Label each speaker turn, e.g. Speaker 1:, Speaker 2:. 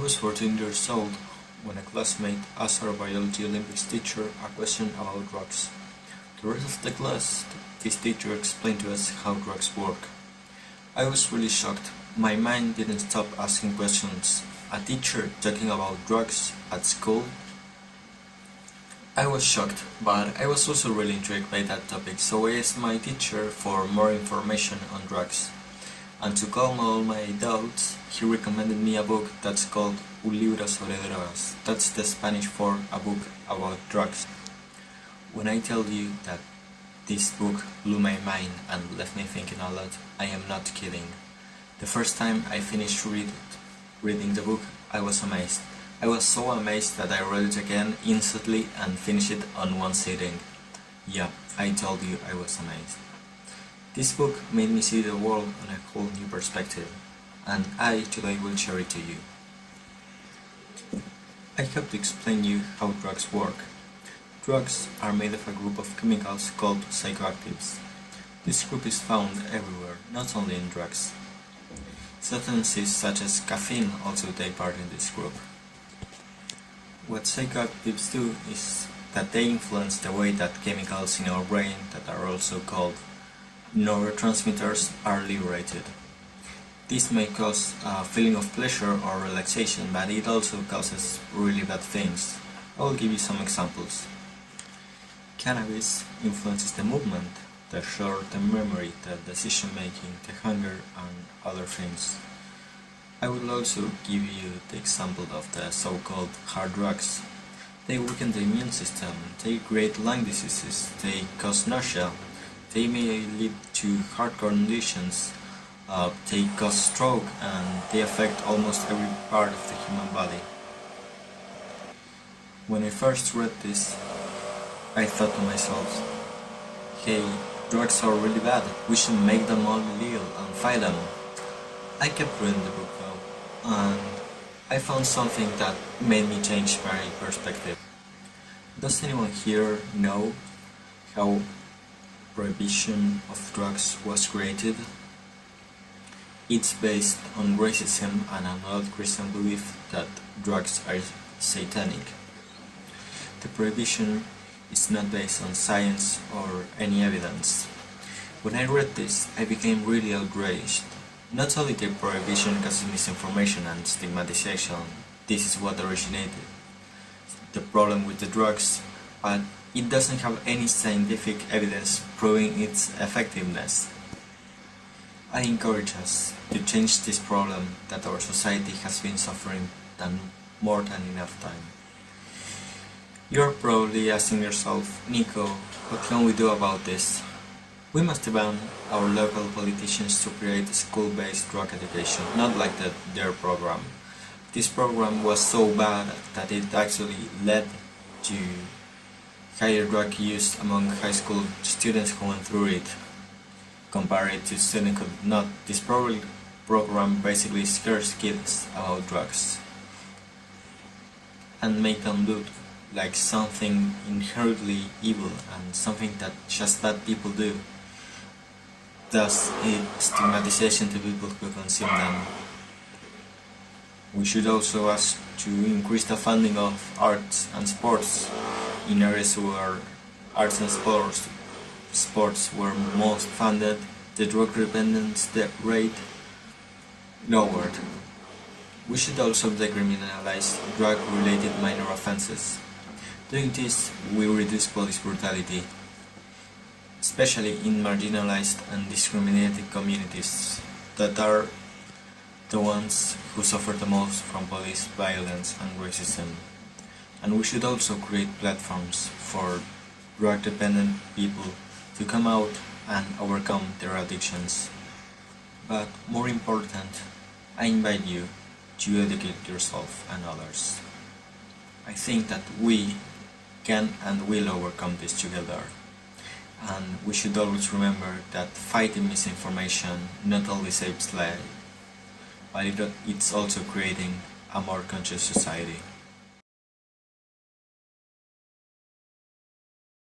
Speaker 1: was 14 years old when a classmate asked our biology Olympics teacher a question about drugs. The rest of the class, this teacher explained to us how drugs work. I was really shocked. My mind didn't stop asking questions. A teacher talking about drugs at school? I was shocked, but I was also really intrigued by that topic, so I asked my teacher for more information on drugs. And to calm all my doubts, he recommended me a book that's called Un libro sobre drogas. That's the Spanish for a book about drugs. When I tell you that this book blew my mind and left me thinking a lot, I am not kidding. The first time I finished reading the book, I was amazed. I was so amazed that I read it again instantly and finished it on one sitting. Yeah, I told you I was amazed. This book made me see the world on a whole new perspective, and I today will share it to you. I hope to explain you how drugs work. Drugs are made of a group of chemicals called psychoactives. This group is found everywhere, not only in drugs. Substances such as caffeine also take part in this group. What psychoactives do is that they influence the way that chemicals in our brain, that are also called neurotransmitters, are liberated. This may cause a feeling of pleasure or relaxation, but it also causes really bad things. I will give you some examples. Cannabis influences the movement, the short-term memory, the decision-making, the hunger, and other things. I will also give you the example of the so-called hard drugs. They weaken the immune system, they create lung diseases, they cause nausea, they may lead to heart conditions, they cause stroke, and they affect almost every part of the human body. When I first read this, I thought to myself, hey, drugs are really bad, we should make them all illegal and fight them. I kept reading the book though, and I found something that made me change my perspective. Does anyone here know how prohibition of drugs was created? It's based on racism and an old Christian belief that drugs are satanic. The prohibition is not based on science or any evidence. When I read this, I became really outraged. Not only the prohibition causes misinformation and stigmatization, this is what originated the problem with the drugs, but it doesn't have any scientific evidence proving its effectiveness. I encourage us to change this problem that our society has been suffering more than enough time. You're probably asking yourself, Nico, what can we do about this? We must demand our local politicians to create a school-based drug education, not like their program. This program was so bad that it actually led to higher drug use among high school students who went through it, compared to students who did not. This program basically scares kids about drugs and make them look like something inherently evil and something that just bad people do. Thus, it's stigmatization to people who consume them. We should also ask to increase the funding of arts and sports in areas where arts and sports were most funded. The drug dependence rate lowered. We should also decriminalize drug-related minor offenses. Doing this, we reduce police brutality, especially in marginalized and discriminated communities that are the ones who suffer the most from police violence and racism. And we should also create platforms for drug-dependent people to come out and overcome their addictions. But more important, I invite you to educate yourself and others. I think that we can and will overcome this together. And we should always remember that fighting misinformation not only saves lives, but it's also creating a more conscious society.